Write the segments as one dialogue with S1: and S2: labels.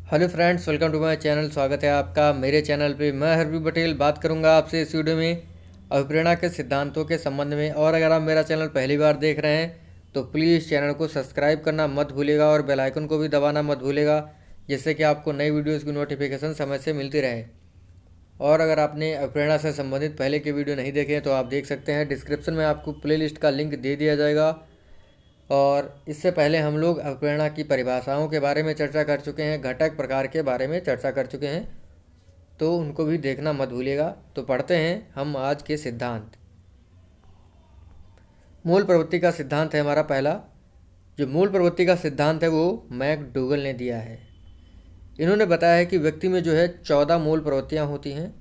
S1: Hello friends, welcome to my channel. स्वागत है आपका मेरे चैनल पे। मैं हरवी पटेल बात करूंगा आपसे इस वीडियो में अभिप्रेरणा के सिद्धांतों के संबंध में। और अगर आप मेरा चैनल पहली बार देख रहे हैं तो प्लीज़ चैनल को सब्सक्राइब करना मत भूलिएगा और बेल आइकन को भी दबाना मत भूलिएगा, जिससे कि आपको नई वीडियोज़ की नोटिफिकेशन समय से मिलती रहे। और अगर आपने अभिप्रेरणा से संबंधित पहले के वीडियो नहीं देखे हैं तो आप देख सकते हैं, डिस्क्रिप्शन में आपको प्लेलिस्ट का लिंक दे दिया जाएगा। और इससे पहले हम लोग अभिप्रेरणा की परिभाषाओं के बारे में चर्चा कर चुके हैं, घटक प्रकार के बारे में चर्चा कर चुके हैं, तो उनको भी देखना मत भूलिएगा। तो पढ़ते हैं हम आज के सिद्धांत। मूल प्रवृत्ति का सिद्धांत है हमारा पहला। जो मूल प्रवृत्ति का सिद्धांत है वो मैकडूगल ने दिया है। इन्होंने बताया है कि व्यक्ति में जो है 14 मूल प्रवृत्तियाँ होती हैं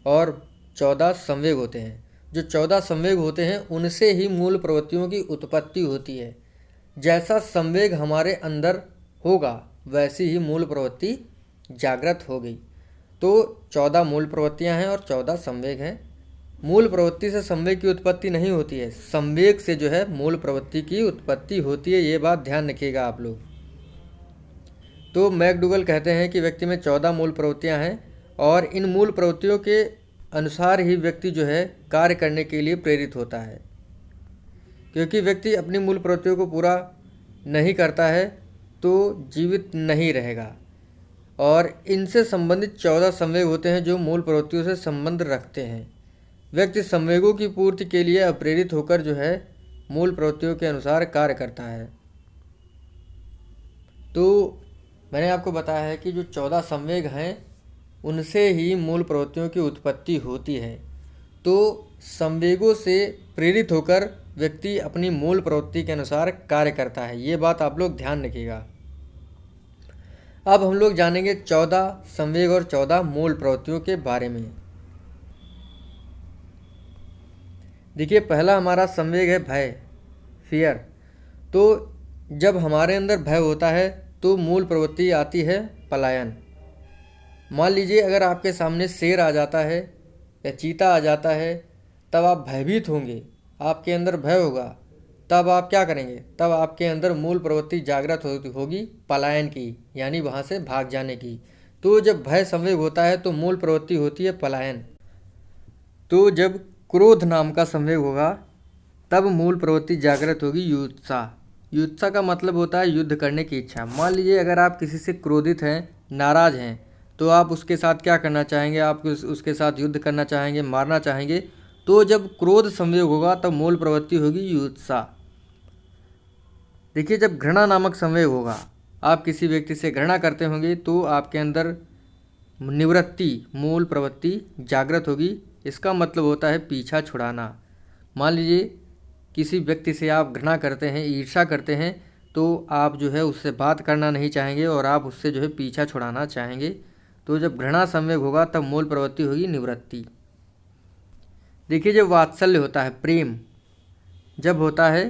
S1: और 14 संवेग होते हैं। जो 14 संवेग होते हैं उनसे ही मूल प्रवृत्तियों की उत्पत्ति होती है। जैसा संवेग हमारे अंदर होगा वैसी ही मूल प्रवृत्ति जागृत हो गई। तो 14 मूल प्रवृत्तियां हैं और 14 संवेग हैं। मूल प्रवृत्ति से संवेग की उत्पत्ति नहीं होती है, संवेग से जो है मूल प्रवृत्ति की उत्पत्ति होती है। ये बात ध्यान रखिएगा आप लोग। तो मैकडूगल कहते हैं कि व्यक्ति में 14 मूल प्रवृत्तियां हैं और इन मूल प्रवृत्तियों के अनुसार ही व्यक्ति जो है कार्य करने के लिए प्रेरित होता है। क्योंकि व्यक्ति अपनी मूल प्रवृत्तियों को पूरा नहीं करता है तो जीवित नहीं रहेगा। और इनसे संबंधित 14 संवेग होते हैं जो मूल प्रवृत्तियों से संबंध रखते हैं। व्यक्ति संवेगों की पूर्ति के लिए अप्रेरित होकर जो है मूल प्रवृत्तियों के अनुसार कार्य करता है। तो मैंने आपको बताया है कि जो 14 संवेग हैं उनसे ही मूल प्रवृत्तियों की उत्पत्ति होती है। तो संवेगों से प्रेरित होकर व्यक्ति अपनी मूल प्रवृत्ति के अनुसार कार्य करता है। ये बात आप लोग ध्यान रखिएगा। अब हम लोग जानेंगे 14 संवेग और 14 मूल प्रवृत्तियों के बारे में। देखिए, पहला हमारा संवेग है भय, फियर। तो जब हमारे अंदर भय होता है तो मूल प्रवृत्ति आती है पलायन। मान लीजिए अगर आपके सामने शेर आ जाता है या चीता आ जाता है, तब आप भयभीत होंगे, आपके अंदर भय होगा। तब आप क्या करेंगे? तब आपके अंदर मूल प्रवृत्ति जागृत होगी पलायन की, यानी वहाँ से भाग जाने की। तो जब भय संवेग होता है तो मूल प्रवृत्ति होती है पलायन। तो जब क्रोध नाम का संवेग होगा तब मूल प्रवृत्ति जागृत होगी युत्सा। युत्सा का मतलब होता है युद्ध करने की इच्छा। मान लीजिए अगर आप किसी से क्रोधित हैं, नाराज़ हैं, तो आप उसके साथ क्या करना चाहेंगे? आप उसके साथ युद्ध करना चाहेंगे, मारना चाहेंगे। तो जब क्रोध संवेग होगा तब मूल प्रवृत्ति होगी युत्सा। देखिए, जब घृणा नामक संवेग होगा, आप किसी व्यक्ति से घृणा करते होंगे तो आपके अंदर निवृत्ति मूल प्रवृत्ति जागृत होगी। इसका मतलब होता है पीछा छुड़ाना। मान लीजिए किसी व्यक्ति से आप घृणा करते हैं, ईर्ष्या करते हैं, तो आप जो है उससे बात करना नहीं चाहेंगे और आप उससे जो है पीछा छुड़ाना चाहेंगे। तो जब घृणा संवेग होगा तब मूल प्रवृत्ति होगी निवृत्ति। देखिए, जब वात्सल्य होता है, प्रेम जब होता है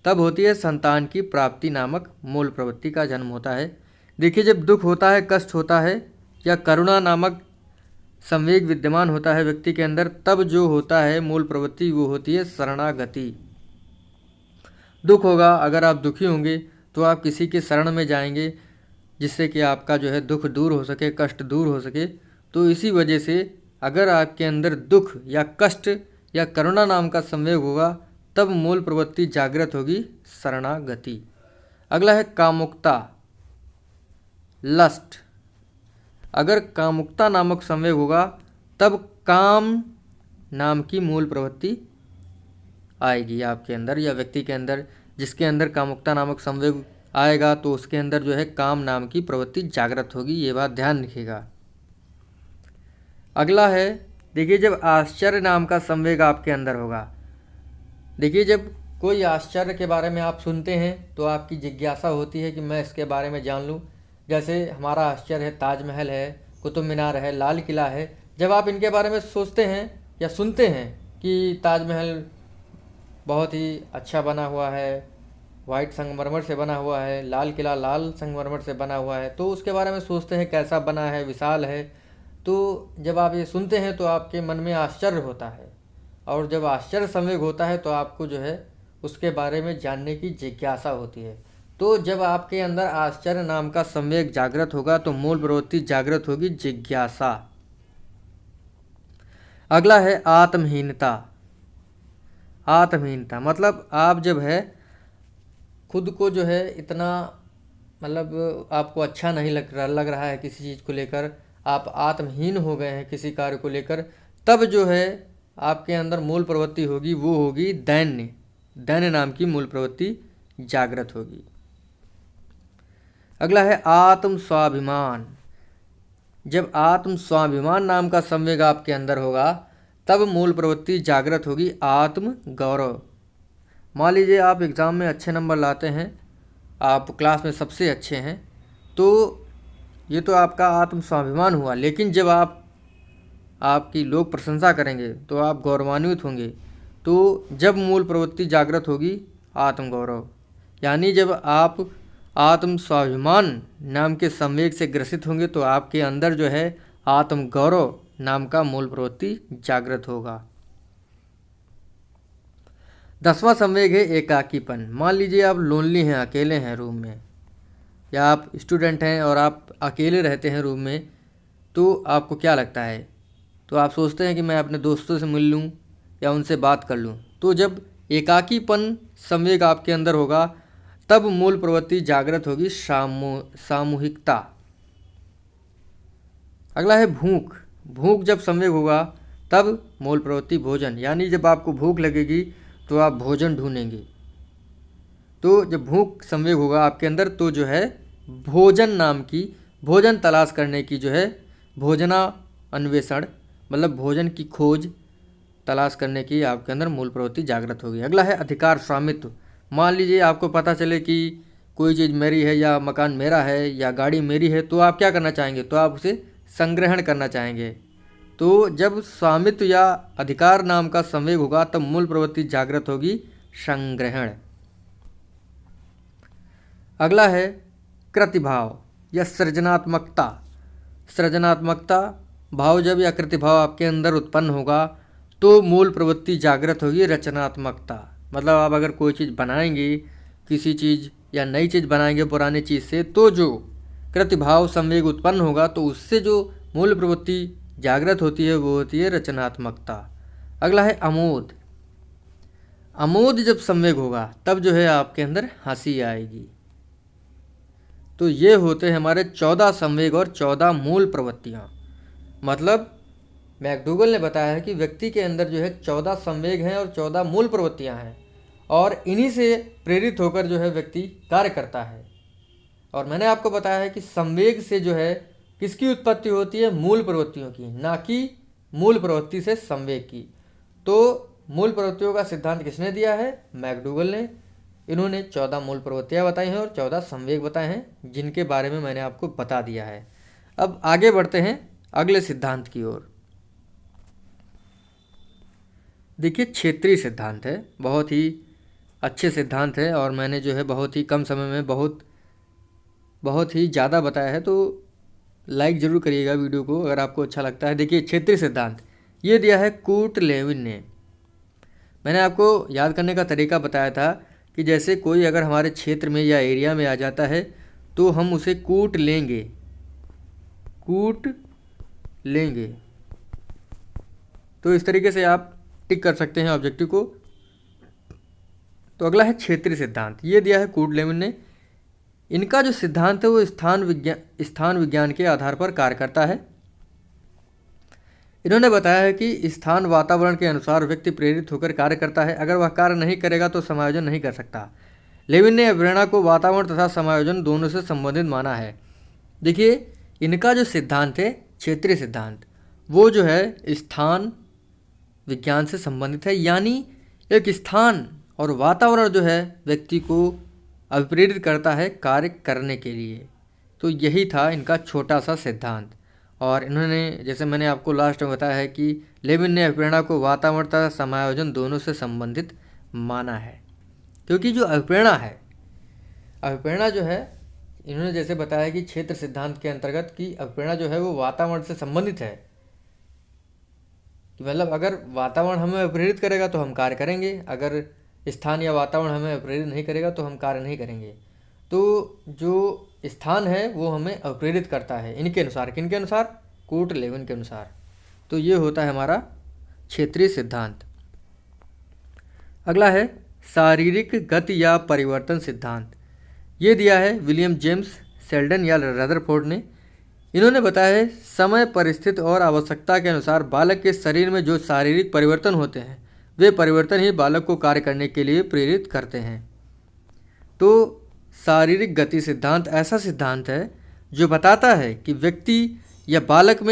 S1: तब होती है संतान की प्राप्ति नामक मूल प्रवृत्ति का जन्म होता है। देखिए, जब दुख होता है, कष्ट होता है या करुणा नामक संवेग विद्यमान होता है व्यक्ति के अंदर, तब जो होता है मूल प्रवृत्ति वो होती है शरणागति। दुख होगा, अगर आप दुखी होंगे तो आप किसी के शरण में जाएंगे जिससे कि आपका जो है दुख दूर हो सके, कष्ट दूर हो सके। तो इसी वजह से अगर आपके अंदर दुख या कष्ट या करुणा नाम का संवेग होगा तब मूल प्रवृत्ति जागृत होगी शरणागति। अगला है कामुकता, लस्ट। अगर कामुकता नामक संवेग होगा तब काम नाम की मूल प्रवृत्ति आएगी आपके अंदर या व्यक्ति के अंदर। जिसके अंदर कामुकता नामक संवेग आएगा तो उसके अंदर जो है काम नाम की प्रवृत्ति जागृत होगी। ये बात ध्यान रखिएगा। अगला है, देखिए, जब आश्चर्य नाम का संवेग आपके अंदर होगा। देखिए, जब कोई आश्चर्य के बारे में आप सुनते हैं तो आपकी जिज्ञासा होती है कि मैं इसके बारे में जान लूँ। जैसे हमारा आश्चर्य है ताजमहल है, कुतुब मीनार है, लाल किला है। जब आप इनके बारे में सोचते हैं या सुनते हैं कि ताजमहल बहुत ही अच्छा बना हुआ है, वाइट संगमरमर से बना हुआ है, लाल किला लाल संगमरमर से बना हुआ है, तो उसके बारे में सोचते हैं कैसा बना है, विशाल है। तो जब आप ये सुनते हैं तो आपके मन में आश्चर्य होता है, और जब आश्चर्य संवेग होता है तो आपको जो है उसके बारे में जानने की जिज्ञासा होती है। तो जब आपके अंदर आश्चर्य नाम का संवेग जागृत होगा तो मूल प्रवृत्ति जागृत होगी जिज्ञासा। अगला है आत्महीनता। आत्महीनता मतलब आप जब है खुद को जो है इतना मतलब आपको अच्छा नहीं लग रहा है किसी चीज़ को लेकर, आप आत्महीन हो गए हैं किसी कार्य को लेकर, तब जो है आपके अंदर मूल प्रवृत्ति होगी वो होगी दैन्य। दैन्य नाम की मूल प्रवृत्ति जागृत होगी। अगला है आत्म स्वाभिमान। जब आत्म स्वाभिमान नाम का संवेग आपके अंदर होगा तब मूल प्रवृत्ति जागृत होगी आत्म गौरव। मान लीजिए आप एग्ज़ाम में अच्छे नंबर लाते हैं, आप क्लास में सबसे अच्छे हैं, तो ये तो आपका आत्म स्वाभिमान हुआ। लेकिन जब आपकी लोग प्रशंसा करेंगे तो आप गौरवान्वित होंगे। तो जब मूल प्रवृत्ति जागृत होगी आत्मगौरव, यानी जब आप आत्म स्वाभिमान नाम के संवेग से ग्रसित होंगे तो आपके अंदर जो है आत्मगौरव नाम का मूल प्रवृत्ति जागृत होगा। 10वां संवेग है एकाकीपन। मान लीजिए आप लोनली हैं, अकेले हैं रूम में, या आप स्टूडेंट हैं और आप अकेले रहते हैं रूम में, तो आपको क्या लगता है? तो आप सोचते हैं कि मैं अपने दोस्तों से मिल लूँ या उनसे बात कर लूँ। तो जब एकाकीपन संवेग आपके अंदर होगा तब मूल प्रवृत्ति जागृत होगी सामूहिकता। अगला है भूख। भूख जब संवेग होगा तब मूल प्रवृत्ति भोजन, यानी जब आपको भूख लगेगी तो आप भोजन ढूंढेंगे। तो जब भूख संवेग होगा आपके अंदर तो जो है भोजन नाम की, भोजन तलाश करने की जो है भोजना अन्वेषण मतलब भोजन की खोज तलाश करने की आपके अंदर मूल प्रवृत्ति जागृत होगी। अगला है अधिकार स्वामित्व। मान लीजिए आपको पता चले कि कोई चीज़ मेरी है या मकान मेरा है या गाड़ी मेरी है, तो आप क्या करना चाहेंगे? तो आप उसे संग्रहण करना चाहेंगे। तो जब स्वामित्व या अधिकार नाम का संवेग होगा तब मूल प्रवृत्ति जागृत होगी संग्रहण। अगला है कृतिभाव या सृजनात्मकता। सृजनात्मकता भाव जब या कृतिभाव आपके अंदर उत्पन्न होगा तो मूल प्रवृत्ति जागृत होगी रचनात्मकता। मतलब आप अगर कोई चीज़ बनाएंगे, किसी चीज़ या नई चीज़ बनाएंगे पुरानी चीज़ से, तो जो कृतिभाव संवेग उत्पन्न होगा तो उससे जो मूल प्रवृत्ति जागृत होती है वो होती है रचनात्मकता। अगला है अमोद। अमोद जब संवेग होगा तब जो है आपके अंदर हंसी आएगी। तो ये होते हैं हमारे 14 संवेग और 14 मूल प्रवृत्तियाँ। मतलब मैकडूगल ने बताया है कि व्यक्ति के अंदर जो है 14 संवेग हैं और 14 मूल प्रवृत्तियाँ हैं, और इन्हीं से प्रेरित होकर जो है व्यक्ति कार्य करता है। और मैंने आपको बताया है कि संवेग से जो है किसकी उत्पत्ति होती है? मूल प्रवृत्तियों की, ना कि मूल प्रवृत्ति से संवेग की। तो मूल प्रवृत्तियों का सिद्धांत किसने दिया है? मैकडूगल ने। इन्होंने 14 मूल प्रवृत्तियाँ बताई हैं और 14 संवेग बताए हैं, जिनके बारे में मैंने आपको बता दिया है। अब आगे बढ़ते हैं अगले सिद्धांत की ओर। देखिए, क्षेत्रीय सिद्धांत है, बहुत ही अच्छे सिद्धांत है और मैंने जो है बहुत ही कम समय में बहुत ही ज़्यादा बताया है। तो लाइक ज़रूर करिएगा वीडियो को अगर आपको अच्छा लगता है। देखिए, क्षेत्रीय सिद्धांत ये दिया है कूट लेविन ने। मैंने आपको याद करने का तरीका बताया था कि जैसे कोई अगर हमारे क्षेत्र में या एरिया में आ जाता है तो हम उसे कूट लेंगे, कूट लेंगे। तो इस तरीके से आप टिक कर सकते हैं ऑब्जेक्टिव को। तो अगला है क्षेत्रीय सिद्धांत, ये दिया है कूट लेविन ने। इनका जो सिद्धांत है वो स्थान विज्ञान के आधार पर कार्य करता है। इन्होंने बताया है कि स्थान वातावरण के अनुसार व्यक्ति प्रेरित होकर कार्य करता है। अगर वह कार्य नहीं करेगा तो समायोजन नहीं कर सकता। लेविन ने अभिप्रेरणा को वातावरण तथा समायोजन दोनों से संबंधित माना है। देखिए, इनका जो सिद्धांत है क्षेत्रीय सिद्धांत, वो जो है स्थान विज्ञान से संबंधित है, यानी एक स्थान और वातावरण जो है व्यक्ति को अभिप्रेरित करता है कार्य करने के लिए। तो यही था इनका छोटा सा सिद्धांत। और इन्होंने, जैसे मैंने आपको लास्ट में बताया है कि लेविन ने अभिप्रेरणा को वातावरण तथा समायोजन दोनों से संबंधित माना है। क्योंकि जो अभिप्रेरणा जो है, इन्होंने जैसे बताया कि क्षेत्र सिद्धांत के अंतर्गत कि अभिप्रेरणा जो है वो वातावरण से संबंधित है, कि मतलब अगर वातावरण हमें अभिप्रेरित करेगा तो हम कार्य करेंगे, अगर स्थान या वातावरण हमें अभिप्रेरित नहीं करेगा तो हम कार्य नहीं करेंगे। तो जो स्थान है वो हमें अप्रेरित करता है इनके अनुसार। किनके अनुसार? कोर्ट 11 के अनुसार। तो ये होता है हमारा क्षेत्रीय सिद्धांत। अगला है शारीरिक गति या परिवर्तन सिद्धांत। ये दिया है विलियम जेम्स शेल्डन या रदरफोर्ड ने। इन्होंने बताया है समय, परिस्थिति और आवश्यकता के अनुसार बालक के शरीर में जो शारीरिक परिवर्तन होते हैं वे परिवर्तन ही बालक को कार्य करने के लिए प्रेरित करते हैं। तो शारीरिक गति सिद्धांत ऐसा सिद्धांत है जो बताता है कि व्यक्ति या बालक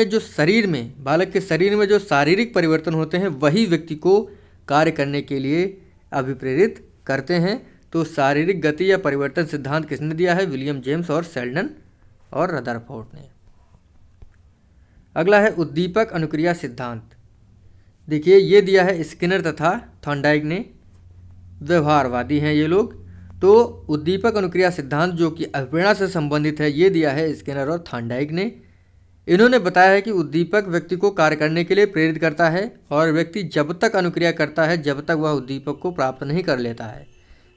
S1: के शरीर में जो शारीरिक परिवर्तन होते हैं वही व्यक्ति को कार्य करने के लिए अभिप्रेरित करते हैं। तो शारीरिक गति या परिवर्तन सिद्धांत किसने दिया है? विलियम जेम्स और शेल्डन और रदरफोर्ड ने। अगला है उद्दीपक अनुक्रिया सिद्धांत। देखिए ये दिया है स्किनर तथा थॉर्नडाइक ने। व्यवहारवादी हैं ये लोग। तो उद्दीपक अनुक्रिया सिद्धांत जो कि अभिप्रेरणा से संबंधित है ये दिया है स्किनर और थॉर्नडाइक ने। इन्होंने बताया है कि उद्दीपक व्यक्ति को कार्य करने के लिए प्रेरित करता है और व्यक्ति जब तक अनुक्रिया करता है जब तक वह उद्दीपक को प्राप्त नहीं कर लेता है।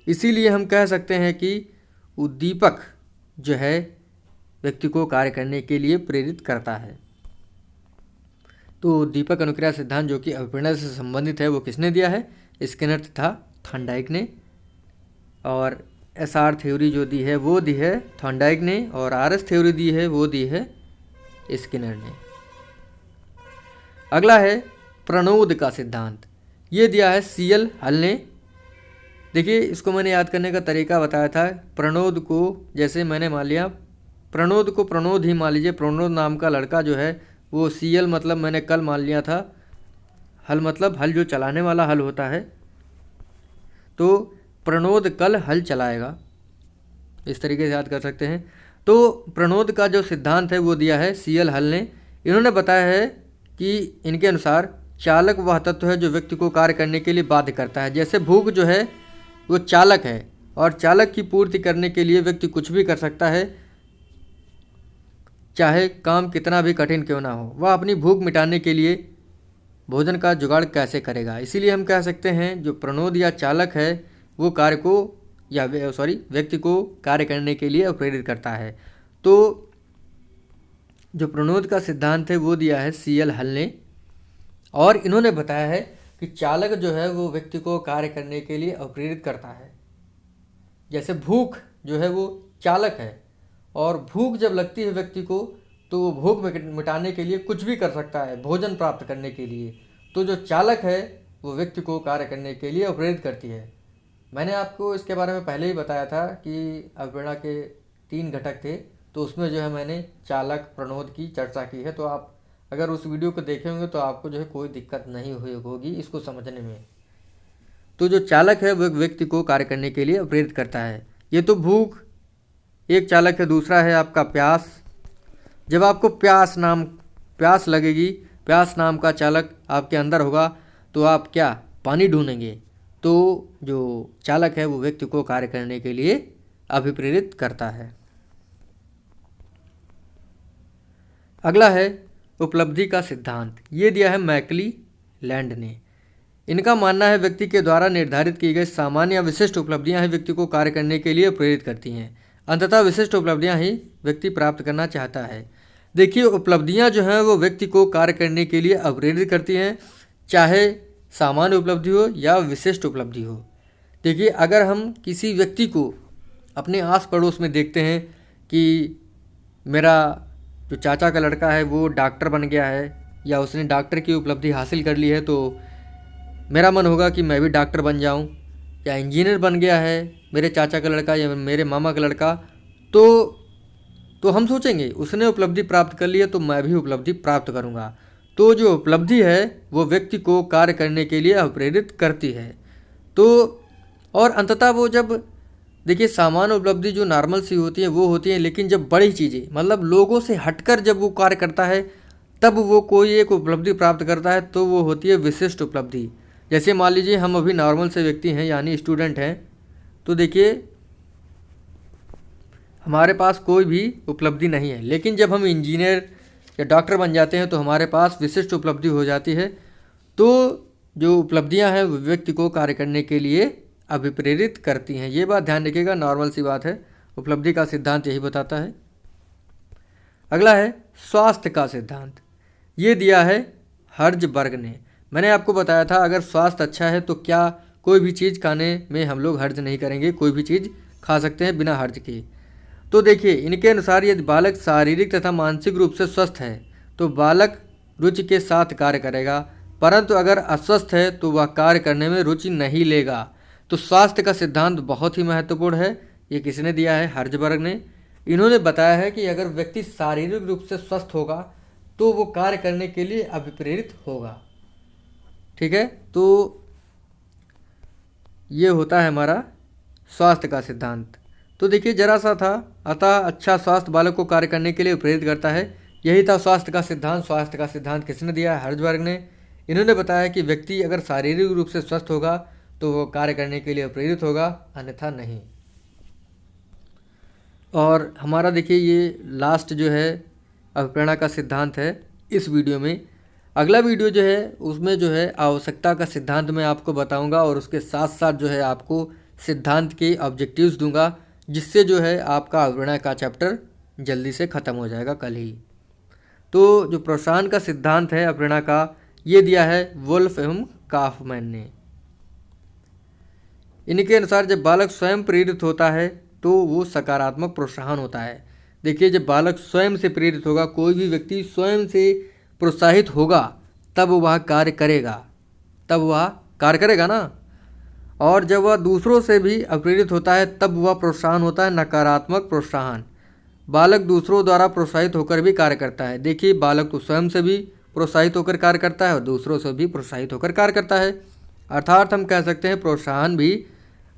S1: इसीलिए हम कह सकते हैं कि उद्दीपक जो है व्यक्ति को कार्य करने के लिए प्रेरित करता है। तो उद्दीपक अनुक्रिया सिद्धांत जो कि अभिप्रेरणा से संबंधित है वो किसने दिया है? स्किनर तथा थॉर्नडाइक ने। और एसआर थ्योरी जो दी है वो दी है थॉर्नडाइक ने और आरएस थ्योरी दी है वो दी है स्किनर ने। अगला है प्रणोद का सिद्धांत। ये दिया है सीएल हल ने। देखिए इसको मैंने याद करने का तरीका बताया था। प्रणोद को जैसे मैंने मान लिया, प्रणोद को प्रणोद ही मान लीजिए। प्रणोद नाम का लड़का जो है वो सीएल मतलब मैंने कल मान लिया था। हल मतलब हल जो चलाने वाला हल होता है। तो प्रणोद कल हल चलाएगा, इस तरीके से याद कर सकते हैं। तो प्रणोद का जो सिद्धांत है वो दिया है सीएल हल ने। इन्होंने बताया है कि इनके अनुसार चालक वह तत्व है जो व्यक्ति को कार्य करने के लिए बाध्य करता है। जैसे भूख जो है वो चालक है और चालक की पूर्ति करने के लिए व्यक्ति कुछ भी कर सकता है, चाहे काम कितना भी कठिन क्यों ना हो। वह अपनी भूख मिटाने के लिए भोजन का जुगाड़ कैसे करेगा। इसीलिए हम कह सकते हैं जो प्रणोद या चालक है वो कार्य को या व्यक्ति को कार्य करने के लिए प्रेरित करता है। तो जो प्रणोद का सिद्धांत है वो दिया है सीएल हल ने। और इन्होंने बताया है कि चालक जो है वो व्यक्ति को कार्य करने के लिए प्रेरित करता है। जैसे भूख जो है वो चालक है और भूख जब लगती है व्यक्ति को तो वो भूख मिटाने के लिए कुछ भी कर सकता है भोजन प्राप्त करने के लिए। तो जो चालक है वो व्यक्ति को कार्य करने के लिए प्रेरित करती है। मैंने आपको इसके बारे में पहले ही बताया था कि अभिप्रेरणा के 3 घटक थे, तो उसमें जो है मैंने चालक प्रणोद की चर्चा की है। तो आप अगर उस वीडियो को देखे होंगे तो आपको जो है कोई दिक्कत नहीं हुई होगी इसको समझने में। तो जो चालक है वो व्यक्ति को कार्य करने के लिए प्रेरित करता है। ये तो भूख एक चालक है, दूसरा है आपका प्यास। जब आपको प्यास लगेगी, प्यास नाम का चालक आपके अंदर होगा तो आप क्या पानी ढूंढेंगे। तो जो चालक है वो व्यक्ति को कार्य करने के लिए अभिप्रेरित करता है। अगला है उपलब्धि का सिद्धांत। ये दिया है मैकली लैंड ने। इनका मानना है व्यक्ति के द्वारा निर्धारित की गई सामान्य या विशिष्ट उपलब्धियां ही व्यक्ति को कार्य करने के लिए प्रेरित करती हैं। अंततः विशिष्ट उपलब्धियां ही व्यक्ति प्राप्त करना चाहता है। देखिए उपलब्धियां जो हैं वो व्यक्ति को कार्य करने के लिए प्रेरित करती हैं, चाहे सामान्य उपलब्धि हो या विशिष्ट उपलब्धि हो। देखिए अगर हम किसी व्यक्ति को अपने आस पड़ोस में देखते हैं कि मेरा जो चाचा का लड़का है वो डॉक्टर बन गया है या उसने डॉक्टर की उपलब्धि हासिल कर ली है, तो मेरा मन होगा कि मैं भी डॉक्टर बन जाऊं। या इंजीनियर बन गया है मेरे चाचा का लड़का या मेरे मामा का लड़का, तो हम सोचेंगे उसने उपलब्धि प्राप्त कर ली है तो मैं भी उपलब्धि प्राप्त करूंगा। तो जो उपलब्धि है वो व्यक्ति को कार्य करने के लिए प्रेरित करती है। तो और अंततः वो जब देखिए सामान्य उपलब्धि जो नॉर्मल सी होती है वो होती है, लेकिन जब बड़ी चीज़ें मतलब लोगों से हटकर जब वो कार्य करता है तब वो कोई एक उपलब्धि प्राप्त करता है तो वो होती है विशिष्ट उपलब्धि। जैसे मान लीजिए हम अभी नॉर्मल से व्यक्ति हैं यानी स्टूडेंट हैं, तो देखिए हमारे पास कोई भी उपलब्धि नहीं है, लेकिन जब हम इंजीनियर या डॉक्टर बन जाते हैं तो हमारे पास विशिष्ट उपलब्धि हो जाती है। तो जो उपलब्धियां हैं वो व्यक्ति को कार्य करने के लिए अभिप्रेरित करती हैं। ये बात ध्यान रखिएगा, नॉर्मल सी बात है। उपलब्धि का सिद्धांत यही बताता है। अगला है स्वास्थ्य का सिद्धांत। ये दिया है हर्ज़बर्ग ने। मैंने आपको बताया था अगर स्वास्थ्य अच्छा है तो क्या कोई भी चीज़ खाने में हम लोग हर्ज नहीं करेंगे, कोई भी चीज़ खा सकते हैं बिना हर्ज के। तो देखिए इनके अनुसार यदि बालक शारीरिक तथा मानसिक रूप से स्वस्थ है तो बालक रुचि के साथ कार्य करेगा, परंतु अगर अस्वस्थ है तो वह कार्य करने में रुचि नहीं लेगा। तो स्वास्थ्य का सिद्धांत बहुत ही महत्वपूर्ण है। ये किसने दिया है? हर्ज़बर्ग ने। इन्होंने बताया है कि अगर व्यक्ति शारीरिक रूप से स्वस्थ होगा तो वो कार्य करने के लिए अभिप्रेरित होगा। ठीक है, तो ये होता है हमारा स्वास्थ्य का सिद्धांत। तो देखिए जरा सा था, अतः अच्छा स्वास्थ्य बालक को कार्य करने के लिए प्रेरित करता है। यही था स्वास्थ्य का सिद्धांत। स्वास्थ्य का सिद्धांत किसने दिया है? हर्ज़बर्ग ने। इन्होंने बताया कि व्यक्ति अगर शारीरिक रूप से स्वस्थ होगा तो वो कार्य करने के लिए प्रेरित होगा, अन्यथा नहीं। और हमारा देखिए ये लास्ट जो है अभिप्रेरणा का सिद्धांत है इस वीडियो में। अगला वीडियो जो है उसमें जो है आवश्यकता का सिद्धांत मैं आपको बताऊंगा और उसके साथ साथ जो है आपको सिद्धांत के ऑब्जेक्टिव्स दूंगा, जिससे जो है आपका अभिप्रेरणा का चैप्टर जल्दी से ख़त्म हो जाएगा कल ही। तो जो प्रोत्साहन का सिद्धांत है अभिप्रेरणा का, ये दिया है वुल्फ एवं काफमैन ने। इनके अनुसार जब बालक स्वयं प्रेरित होता है तो वो सकारात्मक प्रोत्साहन होता है। देखिए जब बालक स्वयं से प्रेरित होगा, कोई भी व्यक्ति स्वयं से प्रोत्साहित होगा तब वह कार्य करेगा, ना। और जब वह दूसरों से भी प्रेरित होता है तब वह प्रोत्साहन होता है नकारात्मक प्रोत्साहन। बालक दूसरों द्वारा प्रोत्साहित होकर भी कार्य करता है। देखिए बालक तो स्वयं से भी प्रोत्साहित होकर कार्य करता है और दूसरों से भी प्रोत्साहित होकर कार्य करता है। अर्थात हम कह सकते हैं प्रोत्साहन भी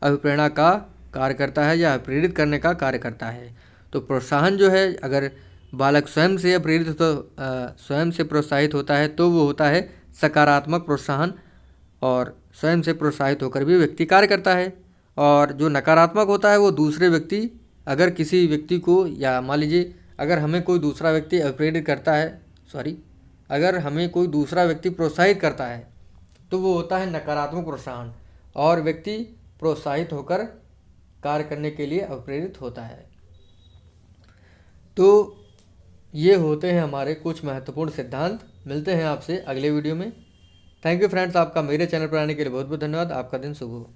S1: अभिप्रेरणा का कार्य करता है या प्रेरित करने का कार्य करता है। तो प्रोत्साहन जो है अगर बालक स्वयं से प्रेरित स्वयं से प्रोत्साहित होता है तो वो होता है सकारात्मक प्रोत्साहन, और स्वयं से प्रोत्साहित होकर भी व्यक्ति कार्य करता है। और जो नकारात्मक होता है वो दूसरे व्यक्ति, अगर किसी व्यक्ति को, या मान लीजिए अगर हमें कोई दूसरा व्यक्ति प्रेरित करता है, अगर हमें कोई दूसरा व्यक्ति प्रोत्साहित करता है तो वो होता है नकारात्मक प्रोत्साहन, और व्यक्ति प्रोत्साहित होकर कार्य करने के लिए प्रेरित होता है। तो ये होते हैं हमारे कुछ महत्वपूर्ण सिद्धांत। मिलते हैं आपसे अगले वीडियो में। थैंक यू फ्रेंड्स, आपका मेरे चैनल पर आने के लिए बहुत बहुत धन्यवाद। आपका दिन शुभ हो।